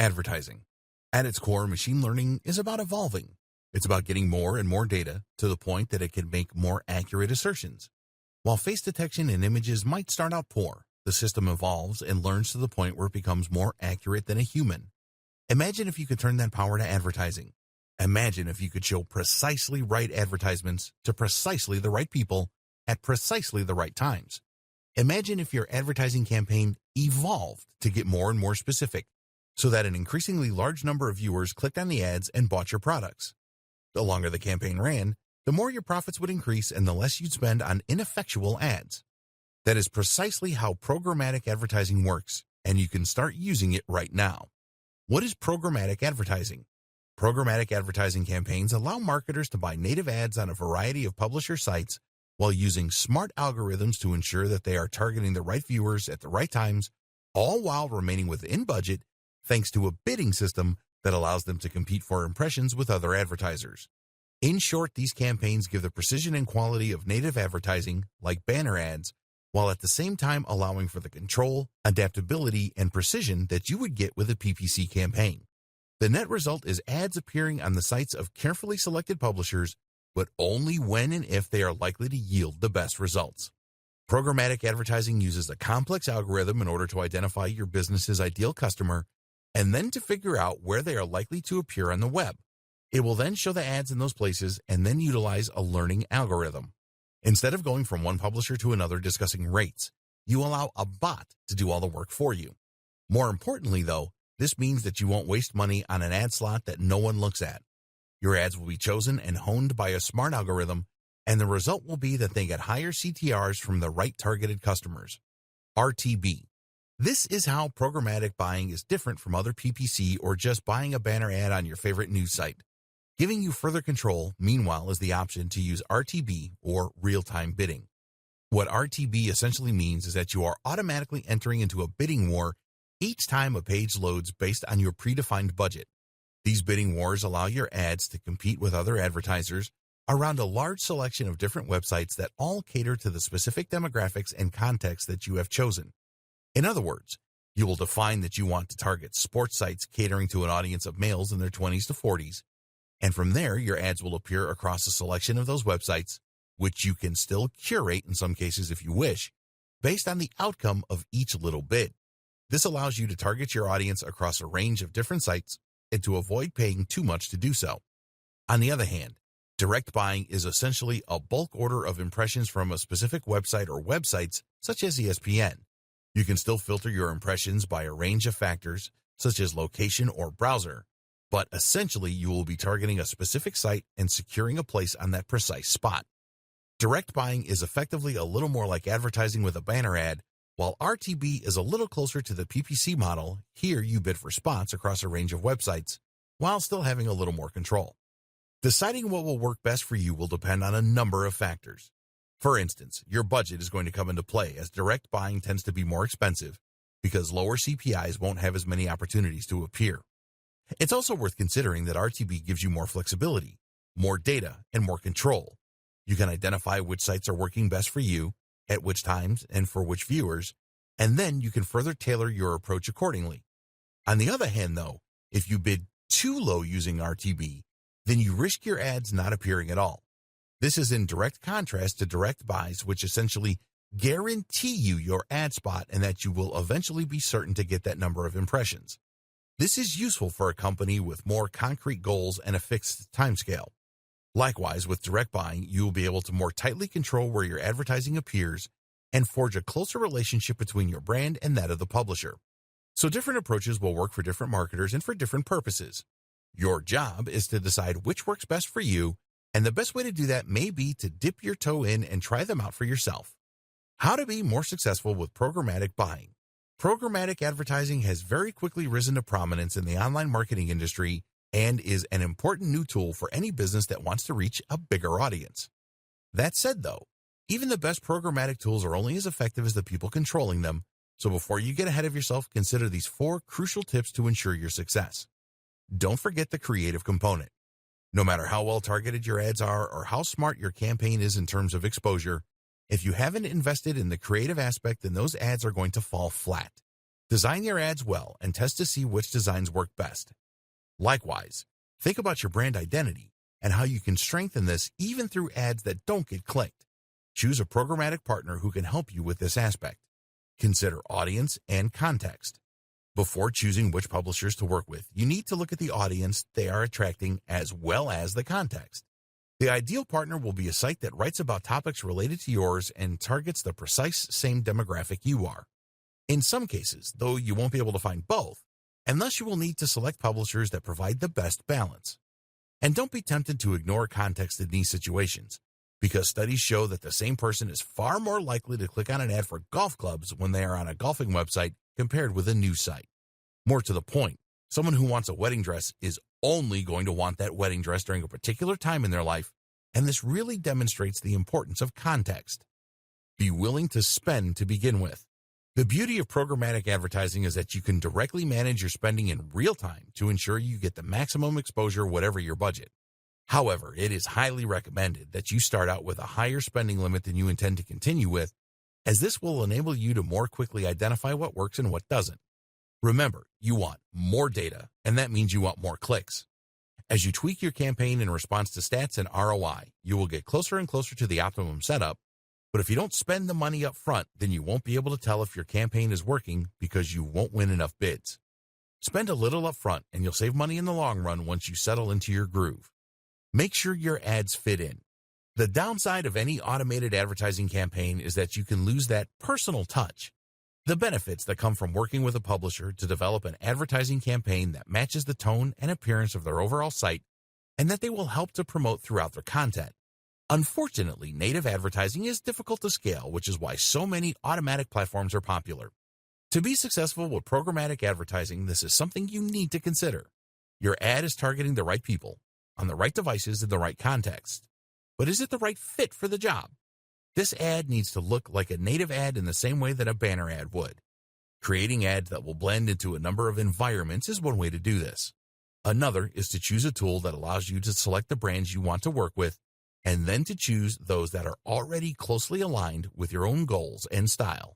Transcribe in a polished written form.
Advertising. At its core, machine learning is about evolving. It's about getting more and more data to the point that it can make more accurate assertions. While face detection in images might start out poor, the system evolves and learns to the point where it becomes more accurate than a human. Imagine if you could turn that power to advertising. Imagine if you could show precisely right advertisements to precisely the right people at precisely the right times. Imagine if your advertising campaign evolved to get more and more specific, so that an increasingly large number of viewers clicked on the ads and bought your products. The longer the campaign ran, the more your profits would increase and the less you'd spend on ineffectual ads. That is precisely how programmatic advertising works, and you can start using it right now. What is programmatic advertising? Programmatic advertising campaigns allow marketers to buy native ads on a variety of publisher sites while using smart algorithms to ensure that they are targeting the right viewers at the right times, all while remaining within budget, thanks to a bidding system that allows them to compete for impressions with other advertisers. In short, these campaigns give the precision and quality of native advertising, like banner ads, while at the same time allowing for the control, adaptability, and precision that you would get with a PPC campaign. The net result is ads appearing on the sites of carefully selected publishers, but only when and if they are likely to yield the best results. Programmatic advertising uses a complex algorithm in order to identify your business's ideal customer and then to figure out where they are likely to appear on the web. It will then show the ads in those places and then utilize a learning algorithm. Instead of going from one publisher to another discussing rates, you allow a bot to do all the work for you. More importantly, though, this means that you won't waste money on an ad slot that no one looks at. Your ads will be chosen and honed by a smart algorithm, and the result will be that they get higher CTRs from the right targeted customers. RTB. This is how programmatic buying is different from other PPC or just buying a banner ad on your favorite news site. Giving you further control, meanwhile, is the option to use RTB or real-time bidding. What RTB essentially means is that you are automatically entering into a bidding war each time a page loads based on your predefined budget. These bidding wars allow your ads to compete with other advertisers around a large selection of different websites that all cater to the specific demographics and context that you have chosen. In other words, you will define that you want to target sports sites catering to an audience of males in their 20s to 40s, and from there your ads will appear across a selection of those websites, which you can still curate in some cases if you wish, based on the outcome of each little bid. This allows you to target your audience across a range of different sites and to avoid paying too much to do so. On the other hand, direct buying is essentially a bulk order of impressions from a specific website or websites such as ESPN. You can still filter your impressions by a range of factors, such as location or browser, but essentially you will be targeting a specific site and securing a place on that precise spot. Direct buying is effectively a little more like advertising with a banner ad, while RTB is a little closer to the PPC model. Here you bid for spots across a range of websites, while still having a little more control. Deciding what will work best for you will depend on a number of factors. For instance, your budget is going to come into play, as direct buying tends to be more expensive because lower CPIs won't have as many opportunities to appear. It's also worth considering that RTB gives you more flexibility, more data, and more control. You can identify which sites are working best for you, at which times, and for which viewers, and then you can further tailor your approach accordingly. On the other hand, though, if you bid too low using RTB, then you risk your ads not appearing at all. This is in direct contrast to direct buys, which essentially guarantee you your ad spot and that you will eventually be certain to get that number of impressions. This is useful for a company with more concrete goals and a fixed timescale. Likewise, with direct buying, you will be able to more tightly control where your advertising appears and forge a closer relationship between your brand and that of the publisher. So different approaches will work for different marketers and for different purposes. Your job is to decide which works best for you, and the best way to do that may be to dip your toe in and try them out for yourself. How to be more successful with programmatic buying. Programmatic advertising has very quickly risen to prominence in the online marketing industry and is an important new tool for any business that wants to reach a bigger audience. That said, though, even the best programmatic tools are only as effective as the people controlling them, so before you get ahead of yourself, consider these 4 crucial tips to ensure your success. Don't forget the creative component. No matter how well targeted your ads are or how smart your campaign is in terms of exposure, if you haven't invested in the creative aspect, then those ads are going to fall flat. Design your ads well and test to see which designs work best. Likewise, think about your brand identity and how you can strengthen this even through ads that don't get clicked. Choose a programmatic partner who can help you with this aspect. Consider audience and context. Before choosing which publishers to work with, you need to look at the audience they are attracting as well as the context. The ideal partner will be a site that writes about topics related to yours and targets the precise same demographic you are. In some cases, though, you won't be able to find both, and thus you will need to select publishers that provide the best balance. And don't be tempted to ignore context in these situations, because studies show that the same person is far more likely to click on an ad for golf clubs when they are on a golfing website compared with a news site. More to the point, someone who wants a wedding dress is only going to want that wedding dress during a particular time in their life, and this really demonstrates the importance of context. Be willing to spend to begin with. The beauty of programmatic advertising is that you can directly manage your spending in real time to ensure you get the maximum exposure whatever your budget. However, it is highly recommended that you start out with a higher spending limit than you intend to continue with, as this will enable you to more quickly identify what works and what doesn't. Remember, you want more data, and that means you want more clicks. As you tweak your campaign in response to stats and ROI, you will get closer and closer to the optimum setup. But if you don't spend the money up front, then you won't be able to tell if your campaign is working because you won't win enough bids. Spend a little up front and you'll save money in the long run once you settle into your groove. Make sure your ads fit in. The downside of any automated advertising campaign is that you can lose that personal touch. The benefits that come from working with a publisher to develop an advertising campaign that matches the tone and appearance of their overall site and that they will help to promote throughout their content. Unfortunately, native advertising is difficult to scale, which is why so many automatic platforms are popular. To be successful with programmatic advertising, this is something you need to consider. Your ad is targeting the right people, on the right devices in the right context. But is it the right fit for the job? This ad needs to look like a native ad in the same way that a banner ad would. Creating ads that will blend into a number of environments is one way to do this. Another is to choose a tool that allows you to select the brands you want to work with, and then to choose those that are already closely aligned with your own goals and style.